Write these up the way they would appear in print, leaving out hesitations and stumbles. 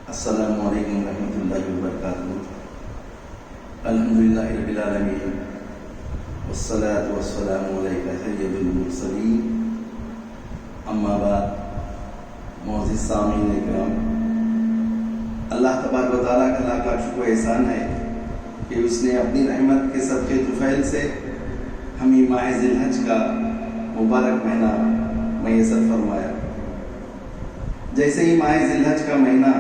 السلام علیکم ورحمۃ اللہ وبرکاتہ۔ الحمدللہ رب العالمین والصلاة والسلام علیک سید المرسلین، اما بعد۔ معزز سامعین اکرام، اللہ تبارک و تعالیٰ کا لاکھ لاکھ شکر و احسان ہے کہ اس نے اپنی رحمت کے صدقے طفیل سے ہمیں ماہ ذی الحج کا مبارک مہینہ میسر فرمایا۔ جیسے ہی ماہ ذی الحج کا مہینہ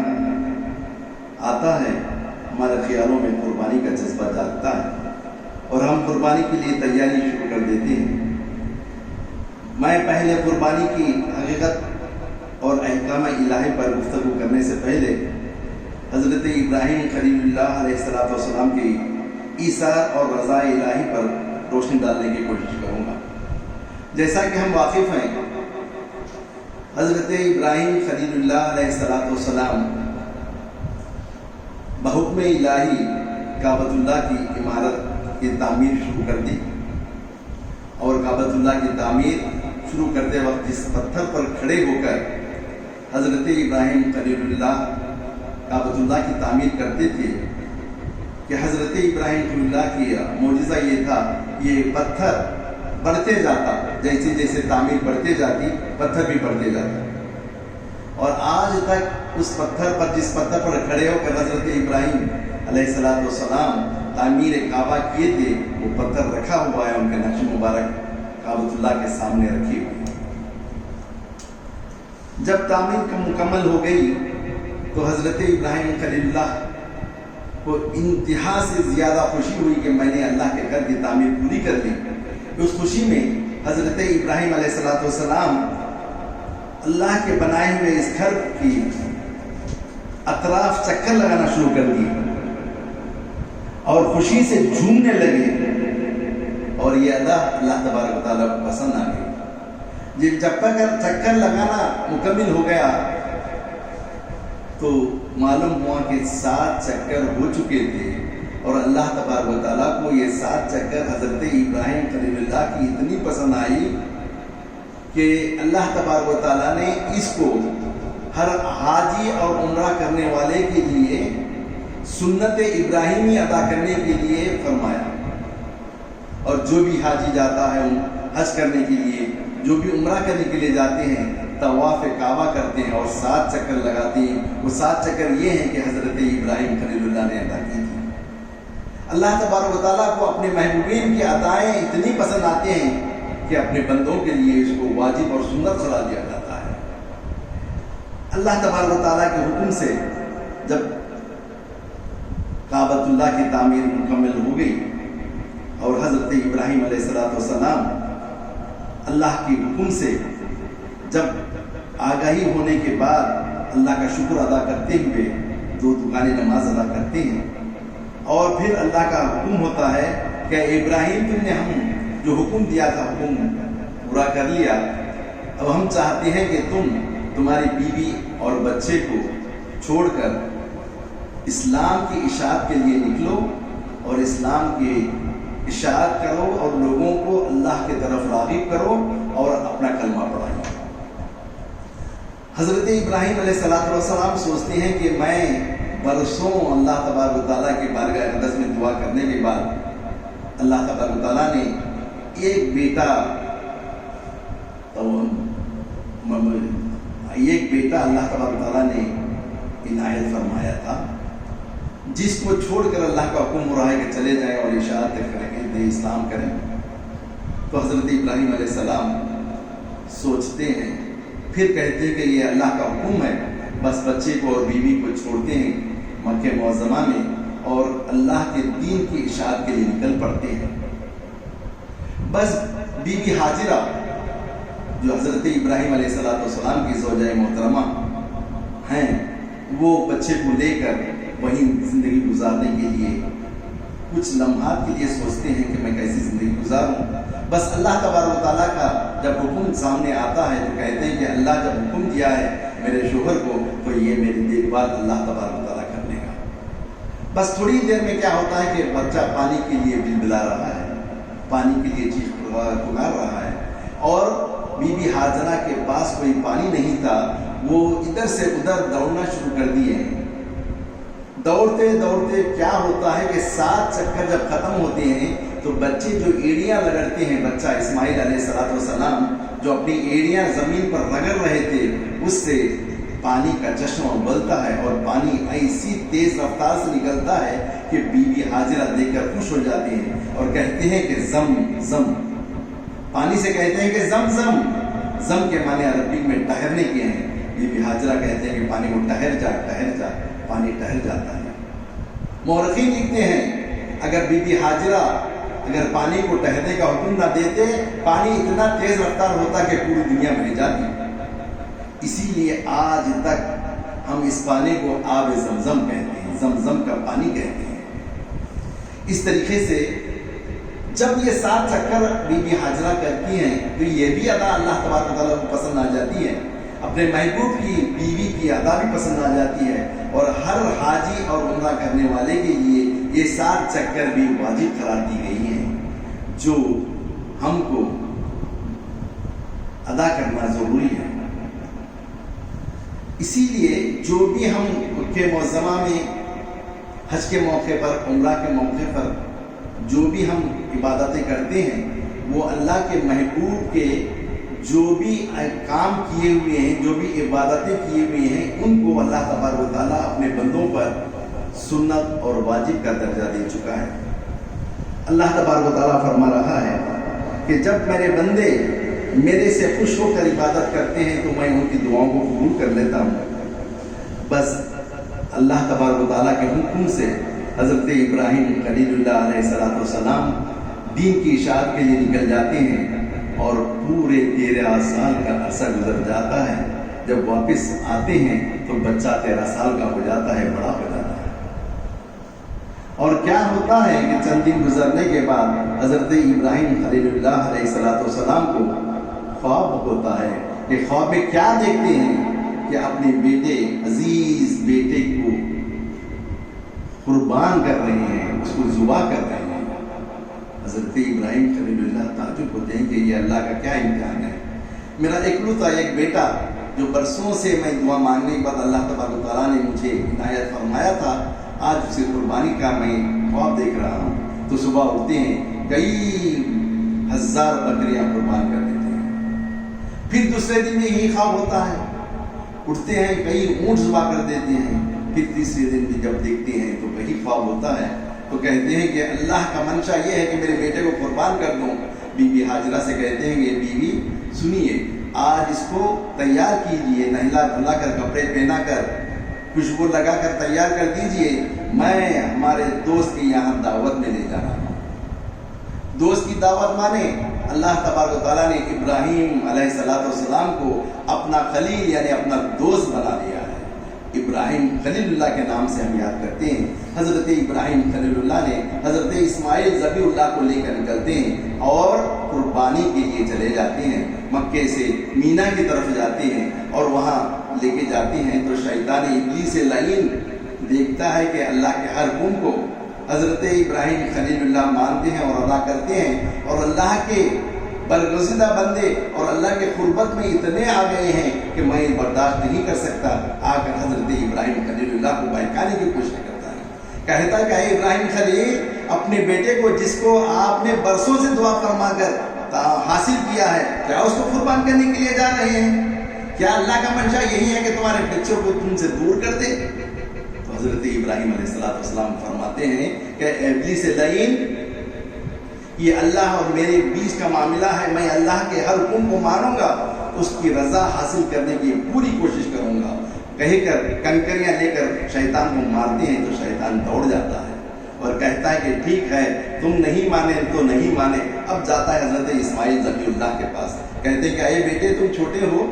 آتا ہے، ہمارے خیالوں میں قربانی کا جذبہ جاگتا ہے اور ہم قربانی کے لیے تیاری شروع کر دیتے ہیں۔ میں پہلے قربانی کی حقیقت اور احکام الہی پر گفتگو کرنے سے پہلے حضرت ابراہیم خلیل اللہ علیہ السلام کی ایثار اور رضا الہی پر روشنی ڈالنے کی کوشش کروں گا۔ جیسا کہ ہم واقف ہیں، حضرت ابراہیم خلیل اللہ علیہ السلام بحکم الہی کعبۃ اللہ کی عمارت کی تعمیر شروع کر دی، اور کعبۃ اللہ کی تعمیر شروع کرتے وقت جس پتھر پر کھڑے ہو کر حضرت ابراہیم خلیل اللہ کعبۃ اللہ کی تعمیر کرتے تھے کہ حضرت ابراہیم خلیل اللہ کی معجزہ یہ تھا، یہ پتھر بڑھتے جاتا، جیسے جیسے تعمیر بڑھتے جاتی پتھر بھی بڑھتے جاتا، اور آج تک اس پتھر پر، جس پتھر پر کھڑے ہو کر حضرت ابراہیم علیہ السلام تعمیر کعبہ کیے تھے، وہ پتھر رکھا ہوا ہے، ان کے نقش مبارک کعبۃ اللہ کے سامنے رکھی ہوئی۔ جب تعمیر مکمل ہو گئی تو حضرت ابراہیم خلیل اللہ کو انتہا سے زیادہ خوشی ہوئی کہ میں نے اللہ کے گھر کی تعمیر پوری کر لی۔ اس خوشی میں حضرت ابراہیم علیہ السلام اللہ کے بنائے ہوئے اس گھر کی اطراف چکر لگانا شروع کر دیے اور خوشی سے جھومنے لگے، اور یہ ادا اللہ تبارک و تعالیٰ کو پسند آ گئی۔ جب تک چکر لگانا مکمل ہو گیا تو معلوم ہوا کہ 7 چکر ہو چکے تھے، اور اللہ تبارک و تعالیٰ کو یہ 7 چکر حضرت ابراہیم خلیل اللہ کی اتنی پسند آئی کہ اللہ تبارک و تعالیٰ نے اس کو ہر حاجی اور عمرہ کرنے والے کے لیے سنت ابراہیمی ادا کرنے کے لیے فرمایا۔ اور جو بھی حاجی جاتا ہے حج کرنے کے لیے، جو بھی عمرہ کرنے کے لیے جاتے ہیں، طواف کعبہ کرتے ہیں اور 7 چکر لگاتے ہیں، وہ 7 چکر یہ ہیں کہ حضرت ابراہیم خلیل اللہ نے ادا کی تھی۔ اللہ تبارک و تعالیٰ کو اپنے محبوبین کی ادائیں اتنی پسند آتے ہیں کہ اپنے بندوں کے لیے اس کو واجب اور سنت قرار دیا جاتا ہے۔ اللہ تبارک و تعالیٰ کے حکم سے جب کعبۃ اللہ کی تعمیر مکمل ہو گئی اور حضرت ابراہیم علیہ السلام اللہ کے حکم سے جب آگاہی ہونے کے بعد اللہ کا شکر ادا کرتے ہوئے 2 دکانیں نماز ادا کرتے ہیں، اور پھر اللہ کا حکم ہوتا ہے کہ ابراہیم تم نے ہم جو حکم دیا تھا حکم پورا کر لیا، اب ہم چاہتے ہیں کہ تمہاری بیوی اور بچے کو چھوڑ کر اسلام کی اشاعت کے لیے نکلو اور اسلام کی اشاعت کرو اور لوگوں کو اللہ کی طرف راغب کرو اور اپنا کلمہ پڑھائیں۔ حضرت ابراہیم علیہ السلام سوچتے ہیں کہ میں برسوں اللہ تبارک و تعالیٰ کے بارگاہ اقدس میں دعا کرنے کے بعد اللہ تبارک و تعالیٰ نے ایک بیٹا اللہ تبارک و تعالیٰ نے عنایت فرمایا تھا، جس کو چھوڑ کر اللہ کا حکم ہو رہا ہے کہ چلے جائیں اور اشاعت کریں، اسلام کریں۔ تو حضرت ابراہیم علیہ السلام سوچتے ہیں، پھر کہتے ہیں کہ یہ اللہ کا حکم ہے، بس بچے کو اور بیوی کو چھوڑتے ہیں مکہ معظمہ میں اور اللہ کے دین کی اشاعت کے لیے نکل پڑتے ہیں۔ بس بی بی حاجرہ جو حضرت ابراہیم علیہ السلام کی زوجہ محترمہ ہیں، وہ بچے کو لے کر وہیں زندگی گزارنے کے لیے کچھ لمحات کے لیے سوچتے ہیں کہ میں کیسی زندگی گزاروں۔ بس اللہ تبارک و تعالیٰ کا جب حکم سامنے آتا ہے تو کہتے ہیں کہ اللہ جب حکم دیا ہے میرے شوہر کو تو یہ میری دیکھ بھال اللہ تبارک و تعالیٰ کر لے گا۔ بس تھوڑی دیر میں کیا ہوتا ہے کہ بچہ پانی کے لیے بلبلا رہا ہے، پانی کے لیے چیخ پکار رہا ہے، اور بی بی حاجرہ کے پاس کوئی پانی نہیں تھا، وہ ادھر سے ادھر دوڑنا شروع کر دیے دوڑتے دوڑتے کیا ہوتا ہے کہ 7 چکر جب ختم ہوتے ہیں تو بچے جو ایڑیاں رگڑتے ہیں، بچہ اسماعیل علیہ السلام جو اپنی ایڑیاں زمین پر رگڑ رہے تھے، اس سے پانی کا چشمہ ابلتا ہے اور پانی ایسی تیز رفتار سے نکلتا ہے کہ بی بی ہاجرہ دیکھ کر خوش ہو جاتی ہیں اور کہتے ہیں کہ زم زم، پانی سے کہتے ہیں کہ زم زم، زم کے معنی عربی میں ٹہرنے کے ہیں۔ بی بی ہاجرہ کہتے ہیں کہ پانی کو ٹہر جا، پانی ٹہر جاتا ہے۔ مورخین لکھتے ہیں اگر بی بی ہاجرہ اگر پانی کو ٹہرنے کا حکم نہ دیتے، پانی اتنا تیز رفتار ہوتا کہ پوری دنیا بہہ جاتی۔ اسی لیے آج تک ہم اس پانی کو آب زمزم کہتے ہیں، زمزم کا پانی کہتے ہیں۔ اس طریقے سے جب یہ 7 چکر بی بی ہاجرہ کرتی ہیں تو یہ بھی ادا اللہ تبارک و تعالیٰ کو پسند آ جاتی ہے، اپنے محبوب کی بیوی کی ادا بھی پسند آ جاتی ہے، اور ہر حاجی اور عمرہ کرنے والے کے لیے یہ 7 چکر بھی واجب قرار دی گئی ہیں جو ہم کو ادا کرنا ضروری ہے۔ اسی لیے جو بھی ہم کے معظمہ میں حج کے موقع پر، عمرہ کے موقع پر جو بھی ہم عبادتیں کرتے ہیں، وہ اللہ کے محبوب کے جو بھی کام کیے ہوئے ہیں، جو بھی عبادتیں کیے ہوئے ہیں، ان کو اللہ تبارک و تعالیٰ اپنے بندوں پر سنت اور واجب کا درجہ دے چکا ہے۔ اللہ تبارک و تعالیٰ فرما رہا ہے کہ جب میرے بندے میرے سے خوش ہو کر عبادت کرتے ہیں تو میں ان کی دعاؤں کو قبول کر لیتا ہوں۔ بس اللہ تبارک و تعالیٰ کے حکم سے حضرت ابراہیم خلیل اللہ علیہ السلام دین کی اشاعت کے لیے نکل جاتے ہیں اور پورے 13 سال کا عرصہ گزر جاتا ہے۔ جب واپس آتے ہیں تو بچہ 13 سال کا ہو جاتا ہے، بڑا ہو جاتا ہے۔ اور کیا ہوتا ہے کہ چند دن گزرنے کے بعد حضرت ابراہیم خلیل اللہ علیہ السلام کو خواب ہوتا ہے کہ خواب میں کیا دیکھتے ہیں کہ اپنے بیٹے، عزیز بیٹے کو قربان کر رہے ہیں، اس کو ذبح کر رہے ہیں۔ حضرت ابراہیم خلیل اللہ تعجب ہوتے ہیں کہ یہ اللہ کا کیا امتحان ہے، میرا اکلوتا ایک بیٹا جو برسوں سے میں دعا مانگنے کے بعد اللہ تبارک و تعالیٰ نے مجھے عنایت فرمایا تھا، آج اسے قربانی کا میں خواب دیکھ رہا ہوں۔ تو صبح اٹھتے ہیں، کئی ہزار بکریاں قربان کر دیتے ہیں۔ پھر دوسرے دن میں یہی خواب ہوتا ہے، اٹھتے ہیں، کئی اونٹ ذبح کر دیتے ہیں۔ پھر تیسرے دن بھی جب دیکھتے ہیں تو وہی خواب ہوتا ہے، تو کہتے ہیں کہ اللہ کا منشا یہ ہے کہ میرے بیٹے کو قربان کر دوں۔ بی بی ہاجرہ سے کہتے ہیں کہ بیوی سنیے، آج اس کو تیار کیجئے، نہلا دھلا کر، کپڑے پہنا کر، خوشبو لگا کر تیار کر دیجئے، میں ہمارے دوست کے یہاں دعوت میں لے جا رہا ہوں۔ دوست کی دعوت مانے، اللہ تبارک و تعالیٰ نے ابراہیم علیہ السلام کو اپنا خلیل یعنی اپنا دوست بنا لیا ہے۔ ابراہیم خلیل اللہ کے نام سے ہم یاد کرتے ہیں۔ حضرت ابراہیم خلیل اللہ نے حضرت اسماعیل ذبیح اللہ کو لے کر نکلتے ہیں اور قربانی کے لیے چلے جاتے ہیں، مکے سے مینا کی طرف جاتے ہیں اور وہاں لے کے جاتے ہیں تو شیطان ابلیس لعین دیکھتا ہے کہ اللہ کے ہر حکم کو حضرت ابراہیم خلیل اللہ مانتے ہیں اور ادا کرتے ہیں، اور اللہ کے برگزیدہ بندے اور اللہ کے قربت میں اتنے آ گئے ہیں کہ میں برداشت نہیں کر سکتا، آ کر حضرت ابراہیم خلیل اللہ کو بہکانے کی کوشش کرتا ہے، کہتا ہے کہ اے ابراہیم خلیل، اپنے بیٹے کو جس کو آپ نے برسوں سے دعا فرما کر حاصل کیا ہے، کیا اس کو قربان کرنے کے لیے جا رہے ہیں؟ کیا اللہ کا منشا یہی ہے کہ تمہارے بچوں کو تم سے دور کر دے؟ تو حضرت ابراہیم علیہ السلام فرماتے ہیں کہ ابلیس لعین، یہ اللہ اور میرے بیچ کا معاملہ ہے، میں اللہ کے ہر حکم کو مانوں گا، اس کی رضا حاصل کرنے کی پوری کوشش کروں گا، کہہ کر کنکریاں لے کر شیطان کو مارتے ہیں تو شیطان دوڑ جاتا ہے اور کہتا ہے کہ ٹھیک ہے، تم نہیں مانے تو نہیں مانے۔ اب جاتا ہے حضرت اسماعیل ذبیح اللہ کے پاس، کہتے ہیں کہ اے بیٹے، تم چھوٹے ہو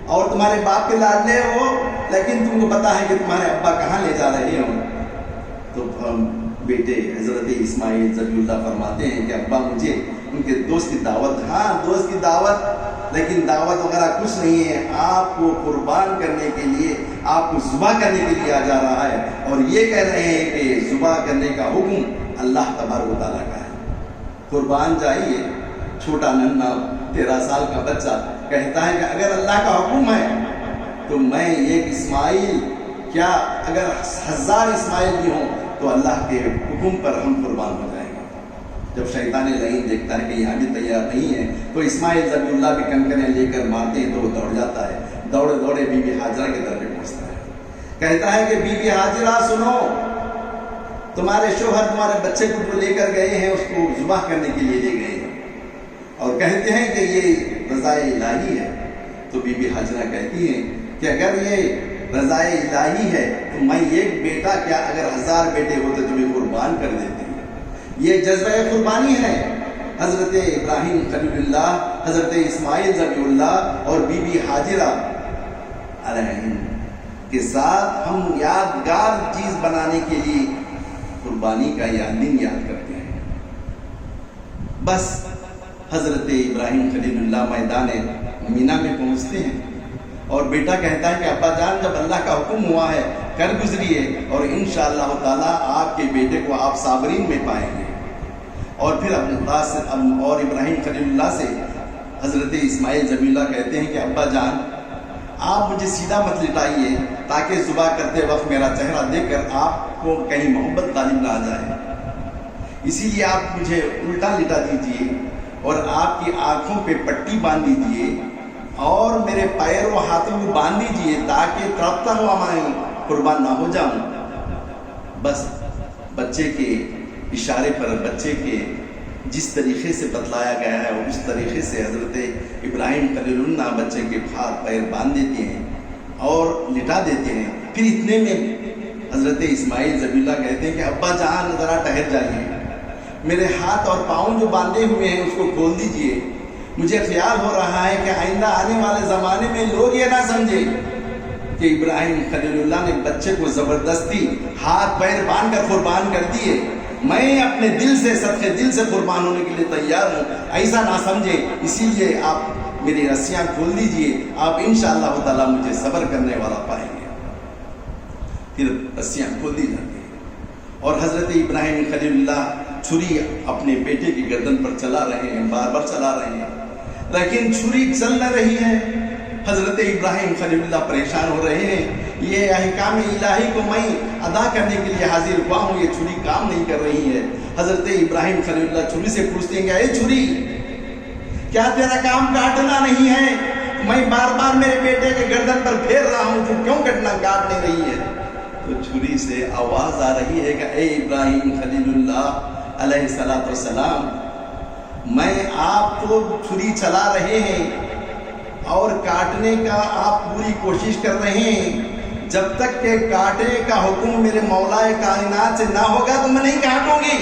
اور تمہارے باپ کے لاڈلے ہو، لیکن تم کو پتا ہے کہ تمہارے ابا کہاں لے جا رہے ہو۔ تو بیٹے حضرت اسماعیل ذبیح اللہ فرماتے ہیں کہ ابا مجھے ان کے دوست کی دعوت، ہاں دوست کی دعوت، لیکن دعوت وغیرہ کچھ نہیں ہے، آپ کو قربان کرنے کے لیے، آپ کو ذبح کرنے کے لیے آ جا رہا ہے، اور یہ کہہ رہے ہیں کہ ذبح کرنے کا حکم اللہ تبارک و تعالیٰ کا ہے، قربان جائیے۔ چھوٹا ننھا 13 سال کا بچہ کہتا ہے کہ اگر اللہ کا حکم ہے تو میں ایک اسماعیل کیا اگر 1000 اسماعیل بھی ہوں تو اللہ کے حکم پر ہم قربان ہو جائیں گے۔ جب شیطان لعین دیکھتا ہے کہ یہاں بھی تیار نہیں ہے تو اسماعیل ذبیح اللہ بھی کنکنے لے کر مارتے ہیں تو وہ دوڑ جاتا ہے، دوڑے دوڑے بی بی ہاجرہ کے در پہ پہنچتا ہے، کہتا ہے کہ بی بی ہاجرہ سنو، تمہارے شوہر تمہارے بچے کو جو لے کر گئے ہیں اس کو ذبح کرنے کے لیے لے گئے ہیں اور کہتے ہیں کہ یہ رضائے الہی ہے۔ تو بی بی ہاجرہ کہتی ہیں کہ اگر یہ رضائے الہی ہے تو میں ایک بیٹا کیا اگر 1000 بیٹے ہوتے تو بھی قربان کر دیتی۔ یہ جذبہ قربانی ہے۔ حضرت ابراہیم خلیل اللہ، حضرت اسماعیل ذبیح اللہ اور بی بی ہاجرہ علیہم کے ساتھ ہم یادگار چیز بنانے کے لیے قربانی کا یہ دن یاد کرتے ہیں۔ بس حضرت ابراہیم خلیل اللہ میدان مینا میں پہنچتے ہیں اور بیٹا کہتا ہے کہ ابا جان جب اللہ کا حکم ہوا ہے کر گزریے اور انشاءاللہ تعالیٰ آپ کے بیٹے کو آپ صابرین میں پائیں گے۔ اور پھر اور ابراہیم خلیل اللہ سے حضرت اسماعیل ذبیح اللہ کہتے ہیں کہ ابا جان آپ مجھے سیدھا مت لٹائیے تاکہ ذبح کرتے وقت میرا چہرہ دیکھ کر آپ کو کہیں محبت غالب نہ آ جائے، اسی لیے آپ مجھے الٹا لٹا دیجئے اور آپ کی آنکھوں پہ پٹی باندھ دیجئے اور میرے پیر و ہاتھوں کو باندھ دیجئے تاکہ تڑپتا ہوا میں قربان نہ ہو جاؤں۔ بس بچے کے اشارے پر بچے کے جس طریقے سے بتلایا گیا ہے اس طریقے سے حضرت ابراہیم خلیل اللہ بچے کے ہاتھ پیر باندھ دیتے ہیں اور لٹا دیتے ہیں۔ پھر اتنے میں حضرت اسماعیل ذبیح اللہ کہتے ہیں کہ ابا جان ذرا ٹہر جائیے، میرے ہاتھ اور پاؤں جو باندھے ہوئے ہیں اس کو کھول دیجئے، مجھے خیال ہو رہا ہے کہ آئندہ آنے والے زمانے میں لوگ یہ نہ سمجھے کہ ابراہیم خلیل اللہ نے بچے کو زبردستی ہاتھ پیر باندھ کر قربان کر دیے، میں اپنے دل سے صدقے دل سے قربان ہونے کے لیے تیار ہوں، ایسا نہ سمجھے، اسی لیے آپ میری رسیاں کھول دیجئے، آپ انشاءاللہ تعالیٰ مجھے صبر کرنے والا پائیں گے۔ پھر رسیاں کھول دی جاتی ہیں اور حضرت ابراہیم خلیل اللہ چھری اپنے بیٹے کی گردن پر چلا رہے ہیں، بار بار چلا رہے ہیں، لیکن چھری چل نہ رہی ہے۔ حضرت ابراہیم خلیل اللہ پریشان ہو رہے ہیں، یہ احکام الہی کو میں ادا کرنے کے لیے حاضر ہوا ہوں، یہ چھری کام نہیں کر رہی ہے۔ حضرت ابراہیم خلیل اللہ چھری سے پوچھتے ہیں کہ اے چھری، کیا تیرا کام کاٹنا نہیں ہے؟ میں بار بار میرے بیٹے کے گردن پر پھیر رہا ہوں، تو کیوں کاٹ نہیں رہی ہے؟ تو چھری سے آواز آ رہی ہے کہ اے ابراہیم خلیل اللہ علیہ السلام، میں آپ کو چھری چلا رہے ہیں اور کاٹنے کا آپ پوری کوشش کر رہے ہیں، جب تک کہ کاٹنے کا حکم میرے مولا کائنات سے نہ ہوگا تو میں نہیں کاٹوں گی۔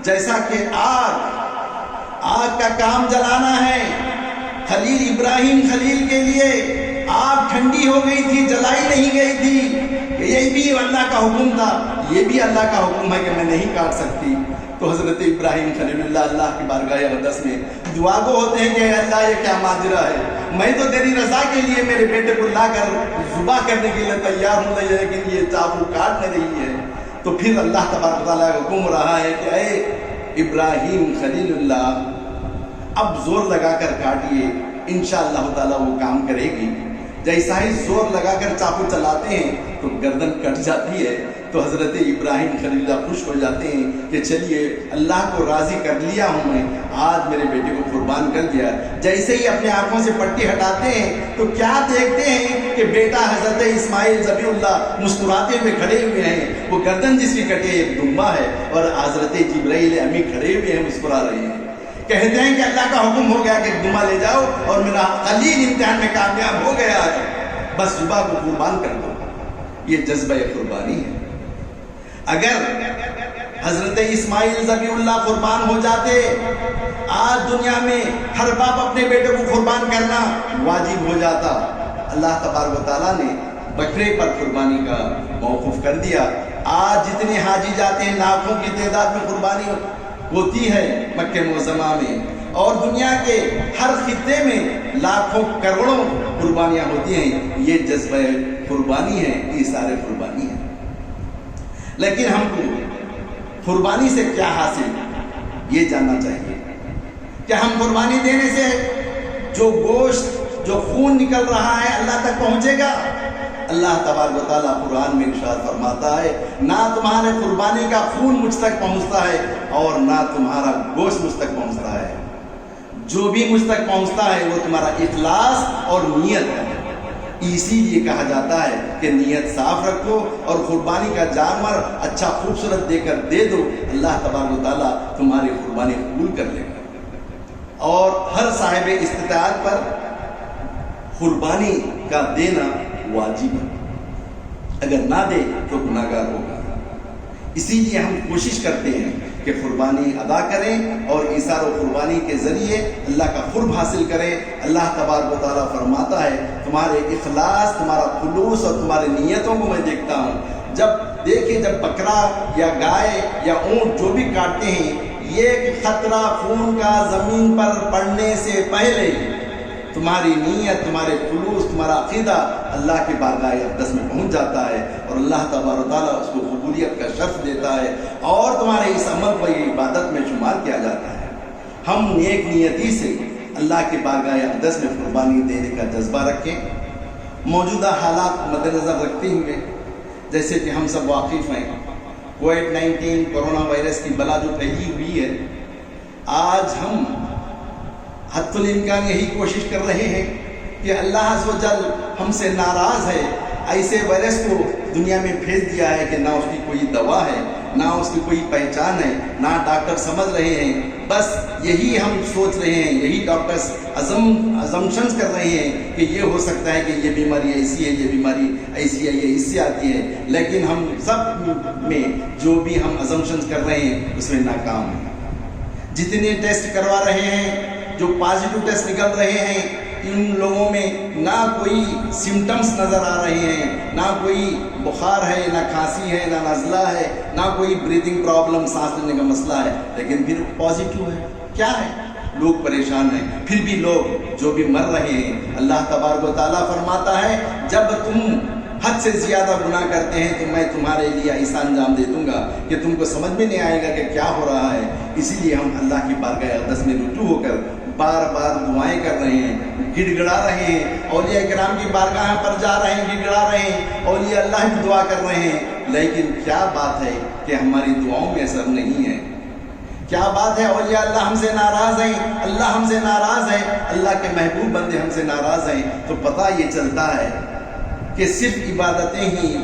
جیسا کہ آگ کا کام جلانا ہے، خلیل ابراہیم خلیل کے لیے آگ ٹھنڈی ہو گئی تھی، جلائی نہیں گئی تھی، یہ بھی اللہ کا حکم تھا، یہ بھی اللہ کا حکم ہے کہ میں نہیں کاٹ سکتی۔ تو حضرت ابراہیم خلیل اللہ کی بارگاہ اقدس میں دعا گو ہوتے ہیں کہ اے اللہ یہ کیا ماجرا ہے، میں تو تیری رضا کے لیے میرے بیٹے کو لا کر ذبح کرنے کے لیے تیار ہوں، لیکن یہ چاقو کاٹ نہیں رہی ہے۔ تو پھر اللہ تبارک و تعالیٰ کا حکم ہو رہا ہے کہ اے ابراہیم خلیل اللہ اب زور لگا کر کاٹیے، انشاءاللہ تعالیٰ وہ کام کرے گی۔ جیسا ہی زور لگا کر چاقو چلاتے ہیں تو گردن کٹ جاتی ہے، تو حضرت ابراہیم خلیل اللہ خوش ہو جاتے ہیں کہ چلیے اللہ کو راضی کر لیا ہوں، میں آج میرے بیٹے کو قربان کر دیا۔ جیسے ہی اپنے آنکھوں سے پٹی ہٹاتے ہیں تو کیا دیکھتے ہیں کہ بیٹا حضرت اسماعیل ذبیح اللہ مسکراتے ہوئے کھڑے ہوئے ہیں، وہ گردن جس کی کٹے ایک دمبا ہے اور حضرت جبرائیل امی کھڑے ہوئے ہیں، مسکرا رہے ہیں۔ کہتے ہیں کہ اللہ کا حکم ہو گیا کہ دمبا لے جاؤ اور میرا خلیل امتحان میں کامیاب ہو گیا ہے، بس ذبح کو قربان کر دو۔ یہ جذبہ قربانی ہے۔ اگر حضرت اسماعیل ذبیح اللہ قربان ہو جاتے، آج دنیا میں ہر باپ اپنے بیٹے کو قربان کرنا واجب ہو جاتا۔ اللہ تبارک و تعالیٰ نے بکرے پر قربانی کا موقوف کر دیا۔ آج جتنے حاجی جاتے ہیں لاکھوں کی تعداد میں قربانی ہوتی ہے مکہ معظمہ میں، اور دنیا کے ہر خطے میں لاکھوں کروڑوں قربانیاں ہوتی ہیں۔ یہ جذبہ قربانی ہے، یہ سارے قربانی ہے۔ لیکن ہم کو قربانی سے کیا حاصل یہ جاننا چاہیے کہ ہم قربانی دینے سے جو گوشت جو خون نکل رہا ہے اللہ تک پہنچے گا، اللہ تبارک و تعالیٰ قرآن میں ارشاد فرماتا ہے نہ تمہارے قربانی کا خون مجھ تک پہنچتا ہے اور نہ تمہارا گوشت مجھ تک پہنچتا ہے، جو بھی مجھ تک پہنچتا ہے وہ تمہارا اخلاص اور نیت ہے۔ اسی لیے کہا جاتا ہے کہ نیت صاف رکھو اور قربانی کا جانور اچھا خوبصورت دے کر دے دو، اللہ تبارک و تعالیٰ تمہاری قربانی قبول کر لے گا۔ اور ہر صاحب استطاعت پر قربانی کا دینا واجب ہے، اگر نہ دے تو گناہگار ہوگا۔ اسی لیے ہم کوشش کرتے ہیں کہ قربانی ادا کریں اور ایثار و قربانی کے ذریعے اللہ کا قرب حاصل کریں۔ اللہ تبارک و تعالیٰ فرماتا ہے تمہارے اخلاص، تمہارا خلوص اور تمہاری نیتوں کو میں دیکھتا ہوں۔ جب بکرا یا گائے یا اونٹ جو بھی کاٹتے ہیں، یہ خطرہ خون کا زمین پر پڑنے سے پہلے تمہاری نیت، تمہارے خلوص، تمہارا عقیدہ اللہ کے بارگاہ اقدس میں پہنچ جاتا ہے اور اللہ تبارک و تعالیٰ اس کو قبولیت کا شرف دیتا ہے اور تمہارے اس عمل کو یہ عبادت میں شمار کیا جاتا ہے۔ ہم نیک نیتی سے اللہ کے بارگاہ اقدس میں قربانی دینے کا جذبہ رکھیں۔ موجودہ حالات کو مد نظر رکھتے ہوئے، جیسے کہ ہم سب واقف ہیں، کووڈ-19 کورونا وائرس کی بلا جو پھیلی ہوئی ہے، آج ہم حتی الامکان یہی کوشش کر رہے ہیں کہ اللہ عز و جل ہم سے ناراض ہے، ایسے وائرس کو دنیا میں بھیج دیا ہے کہ نہ اس کی کوئی دوا ہے، نہ اس کی کوئی پہچان ہے، نہ ڈاکٹر سمجھ رہے ہیں۔ بس یہی ہم سوچ رہے ہیں، یہی ڈاکٹرز ازمپشنز کر رہے ہیں کہ یہ ہو سکتا ہے کہ یہ بیماری ایسی ہے، یہ بیماری ایسی ہے، یہ اس سے آتی ہے، لیکن ہم سب میں جو بھی ہم ازمپشنز کر رہے ہیں اس میں ناکام ہیں۔ جتنے ٹیسٹ کروا رہے ہیں، جو پازیٹو ٹیسٹ نکل رہے ہیں، ان لوگوں میں نہ کوئی سمٹمز نظر آ رہے ہیں، نہ کوئی بخار ہے، نہ کھانسی ہے، نہ نزلہ ہے، نہ کوئی بریتھنگ پرابلم، سانس لینے کا مسئلہ ہے، لیکن پھر پازیٹو ہے۔ کیا ہے؟ لوگ پریشان ہیں، پھر بھی لوگ جو بھی مر رہے ہیں۔ اللہ تبارک و تعالیٰ فرماتا ہے جب تم حد سے زیادہ گناہ کرتے ہیں تو میں تمہارے لیے ایسا انجام دے دوں گا کہ تم کو سمجھ میں نہیں آئے گا کہ کیا ہو رہا ہے۔ اسی لیے ہم اللہ کی بارگاہ اقدس میں رجوع ہو کر بار بار دعائیں کر رہے ہیں، گڑ گڑا رہے ہیں، اولیاء کرام کی بارگاہ پر جا رہے ہیں، گڑ گڑا رہے ہیں، اولیاء اللہ کی دعا کر رہے ہیں، لیکن کیا بات ہے کہ ہماری دعاؤں میں اثر نہیں ہے؟ کیا بات ہے؟ اولیاء اللہ ہم سے ناراض ہیں، اللہ ہم سے ناراض ہے، اللہ کے محبوب بندے ہم سے ناراض ہیں، تو پتہ یہ چلتا ہے کہ صرف عبادتیں ہی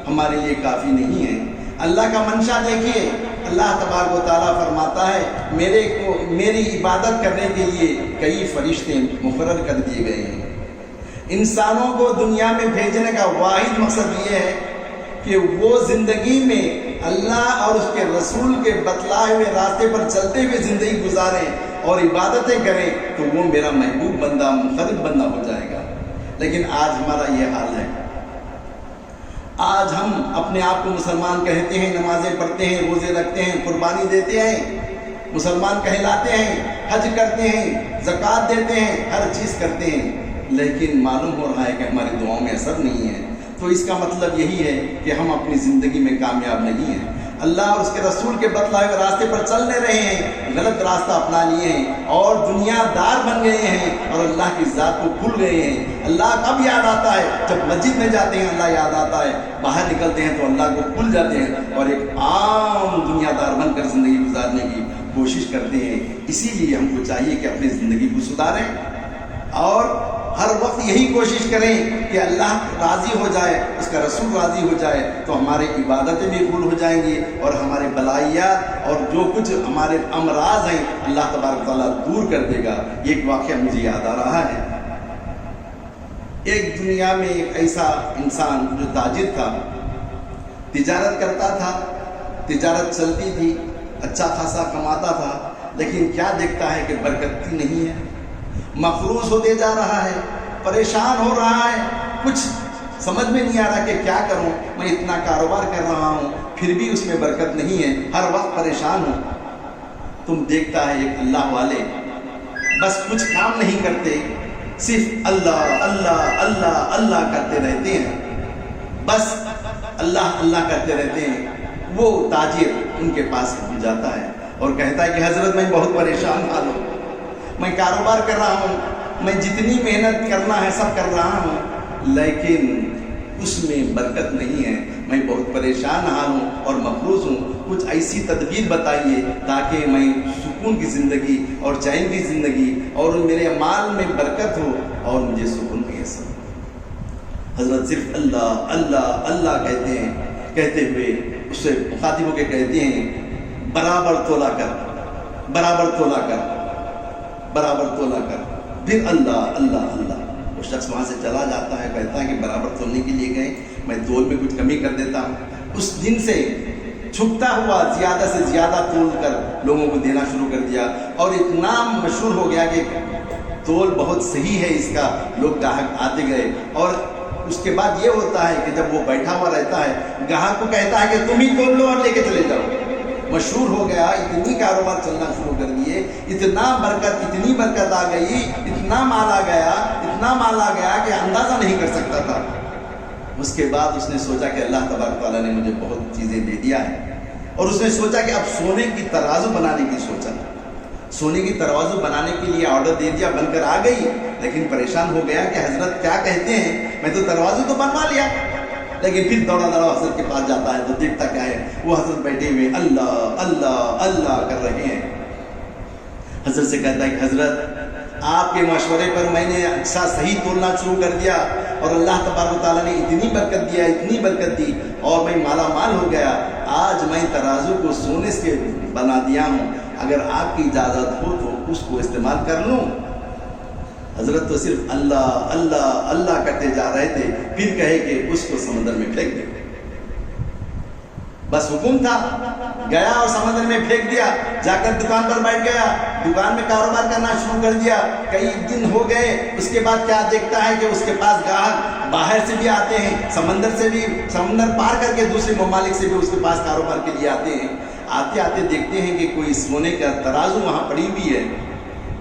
ہمارے لیے کافی نہیں ہیں۔ اللہ کا منشا دیکھیے، اللہ تبارک و تعالیٰ فرماتا ہے میری عبادت کرنے کے لیے کئی فرشتے مقرر کر دیے گئے ہیں۔ انسانوں کو دنیا میں بھیجنے کا واحد مقصد یہ ہے کہ وہ زندگی میں اللہ اور اس کے رسول کے بتلائے ہوئے راستے پر چلتے ہوئے زندگی گزاریں اور عبادتیں کریں، تو وہ میرا محبوب بندہ، منفرد بندہ ہو جائے گا۔ لیکن آج ہمارا یہ حال ہے، آج ہم اپنے آپ کو مسلمان کہتے ہیں، نمازیں پڑھتے ہیں، روزے رکھتے ہیں، قربانی دیتے ہیں، مسلمان کہلاتے ہیں، حج کرتے ہیں، زکوٰۃ دیتے ہیں، ہر چیز کرتے ہیں، لیکن معلوم ہو رہا ہے کہ ہماری دعاؤں میں اثر نہیں ہے۔ تو اس کا مطلب یہی ہے کہ ہم اپنی زندگی میں کامیاب نہیں ہیں، اللہ اور اس کے رسول کے بتلائے ہوئے راستے پر چل نہیں رہے ہیں، غلط راستہ اپنا لیے ہیں اور دنیا دار بن گئے ہیں اور اللہ کی ذات کو بھول گئے ہیں۔ اللہ کب یاد آتا ہے؟ جب مسجد میں جاتے ہیں اللہ یاد آتا ہے، باہر نکلتے ہیں تو اللہ کو بھول جاتے ہیں اور ایک عام دنیا دار بن کر زندگی گزارنے کی کوشش کرتے ہیں۔ اسی لیے ہم کو چاہیے کہ اپنی زندگی کو سدھاریں اور ہر وقت یہی کوشش کریں کہ اللہ راضی ہو جائے، اس کا رسول راضی ہو جائے، تو ہماری عبادتیں بھی قبول ہو جائیں گی اور ہمارے بلائیات اور جو کچھ ہمارے امراض ہیں اللہ تبارک تعالیٰ دور کر دے گا۔ یہ ایک واقعہ مجھے یاد آ رہا ہے۔ ایک دنیا میں ایک ایسا انسان جو تاجر تھا، تجارت کرتا تھا، تجارت چلتی تھی، اچھا خاصا کماتا تھا، لیکن کیا دیکھتا ہے کہ برکت نہیں ہے، مفروض ہوتے جا رہا ہے، پریشان ہو رہا ہے، کچھ سمجھ میں نہیں آ رہا کہ کیا کروں، میں اتنا کاروبار کر رہا ہوں پھر بھی اس میں برکت نہیں ہے، ہر وقت پریشان ہوں۔ تم دیکھتا ہے ایک اللہ والے بس کچھ کام نہیں کرتے، صرف اللہ اللہ اللہ اللہ کرتے رہتے ہیں، بس اللہ اللہ کرتے رہتے ہیں۔ وہ تاجر ان کے پاس پہنچ جاتا ہے اور کہتا ہے کہ حضرت میں بہت پریشان حال ہوں، میں کاروبار کر رہا ہوں، میں جتنی محنت کرنا ہے سب کر رہا ہوں، لیکن اس میں برکت نہیں ہے، میں بہت پریشان حال ہوں اور مقروض ہوں، کچھ ایسی تدبیر بتائیے تاکہ میں سکون کی زندگی اور چین کی زندگی اور میرے مال میں برکت ہو اور مجھے سکون میسر۔ حضرت صرف اللہ اللہ اللہ کہتے ہیں، کہتے ہوئے اس سے مخاطب ہو کے کہتے ہیں برابر تولا کر، برابر تولا کر، برابر تولا کر، پھر اللہ اللہ اللہ۔ وہ شخص وہاں سے چلا جاتا ہے، کہتا ہے کہ برابر تولنے کے لیے گئے، میں تول میں کچھ کمی کر دیتا ہوں۔ اس دن سے چھپتا ہوا زیادہ سے زیادہ تول کر لوگوں کو دینا شروع کر دیا، اور اتنا مشہور ہو گیا کہ تول بہت صحیح ہے اس کا، لوگ گاہک آتے گئے۔ اور اس کے بعد یہ ہوتا ہے کہ جب وہ بیٹھا ہوا رہتا ہے، گاہک کو کہتا ہے کہ تم ہی تول لو اور لے کے چلے جاؤ۔ مشہور ہو گیا، اتنی کاروبار چلنا شروع کر دیے، اتنا برکت، اتنی برکت آ گئی، اتنا مال آ گیا، اتنا مال آ گیا کہ اندازہ نہیں کر سکتا تھا۔ اس کے بعد اس نے سوچا کہ اللہ تبارک تعالیٰ نے مجھے بہت چیزیں دے دیا ہے، اور اس نے سوچا کہ اب سونے کی ترازو بنانے کی سوچا، سونے کی ترازو بنانے کے لیے آرڈر دے دیا، بن کر آ گئی، لیکن پریشان ہو گیا کہ حضرت کیا کہتے ہیں، میں تو ترازو تو بنوا لیا، لیکن پھر دوڑا دوڑا حضرت کے پاس جاتا ہے تو دیکھتا کیا ہے، وہ حضرت بیٹھے ہوئے اللہ اللہ اللہ کر رہے ہیں۔ حضرت سے کہتا ہے کہ حضرت آپ کے مشورے پر میں نے اچھا صحیح تولنا شروع کر دیا، اور اللہ تبارک و تعالیٰ نے اتنی برکت دیا، اتنی برکت دی، اور میں مالا مال ہو گیا۔ آج میں ترازو کو سونے سے بنا دیا ہوں، اگر آپ کی اجازت ہو تو اس کو استعمال کر لوں۔ حضرت تو صرف اللہ اللہ اللہ کرتے جا رہے تھے، پھر کہے کہ اس کو سمندر میں پھینک دے۔ بس حکم تھا، گیا اور سمندر میں پھینک دیا، جا کر دکان پر بیٹھ گیا، دکان میں کاروبار کرنا شروع کر دیا۔ کئی دن ہو گئے، اس کے بعد کیا دیکھتا ہے کہ اس کے پاس گاہک باہر سے بھی آتے ہیں، سمندر سے بھی، سمندر پار کر کے دوسرے ممالک سے بھی اس کے پاس کاروبار کے لیے آتے ہیں۔ آتے آتے دیکھتے ہیں کہ کوئی سونے کا ترازو وہاں پڑی ہوئی ہے،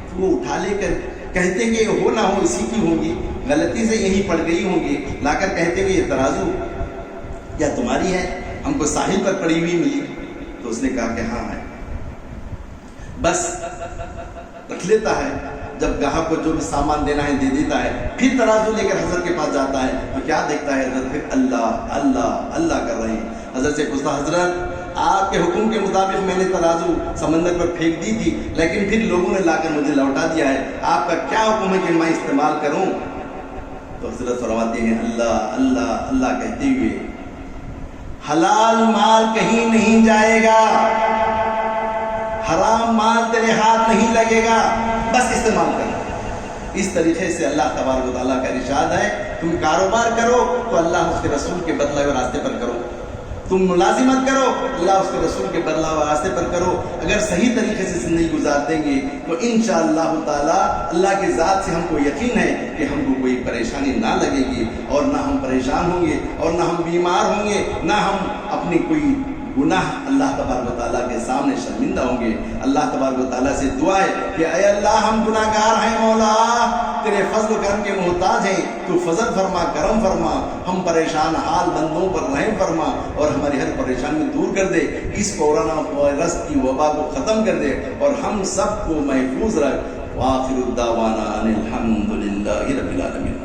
تو وہ اٹھا لے کر کہتے ہیں کہ ہو نہ ہو اسی کی ہوگی، غلطی سے یہیں پڑ گئی ہوں گی، لا کر کہتے ہیں کہ یہ ترازو کیا تمہاری ہے؟ ہم کو ساحل پر پڑی ہوئی ملی۔ تو اس نے کہا کہ ہاں ہے، بس رکھ لیتا ہے، جب گاہک کو جو بھی سامان دینا ہے دے دیتا ہے، پھر ترازو لے کر حضرت کے پاس جاتا ہے تو کیا دیکھتا ہے حضرت پھر اللہ اللہ اللہ کر رہے ہیں۔ حضرت سے پوچھتا حضرت آپ کے حکم کے مطابق میں نے ترازو سمندر پر پھینک دی تھی، لیکن پھر لوگوں نے لا کر مجھے لوٹا دیا ہے، آپ کا کیا حکم ہے کہ میں استعمال کروں؟ تو حضرت فرماتے ہیں اللہ اللہ اللہ کہتے ہوئے حلال مال کہیں نہیں جائے گا، حرام مال تیرے ہاتھ نہیں لگے گا، بس استعمال کرنا۔ اس طریقے سے اللہ تبارک و تعالیٰ کا ارشاد ہے، تم کاروبار کرو تو اللہ اس کے رسول کے بدلے ہوئے راستے پر کرو، تم ملازمت کرو اللہ اس کے رسول کے بدلے ہوئے راستے پر کرو۔ اگر صحیح طریقے سے زندگی گزار دیں گے تو انشاءاللہ تعالیٰ اللہ کی ذات سے ہم کو یقین ہے کہ ہم کو کوئی پریشانی نہ لگے گی، اور نہ ہم پریشان ہوں گے، اور نہ ہم بیمار ہوں گے، نہ ہم اپنی کوئی گناہ اللہ تبارک و تعالیٰ کے سامنے شرمندہ ہوں گے۔ اللہ تبارک و تعالیٰ سے دعا ہے کہ اے اللہ ہم گناہ گار ہیں، مولا تیرے فضل و کرم کے محتاج ہیں، تو فضل فرما، کرم فرما، ہم پریشان حال بندوں پر رحم فرما، اور ہماری ہر پریشانی دور کر دے، اس کورونا وائرس کی وبا کو ختم کر دے، اور ہم سب کو محفوظ رکھ۔ وآخر الدعوانا ان الحمد للہ رب العالمین۔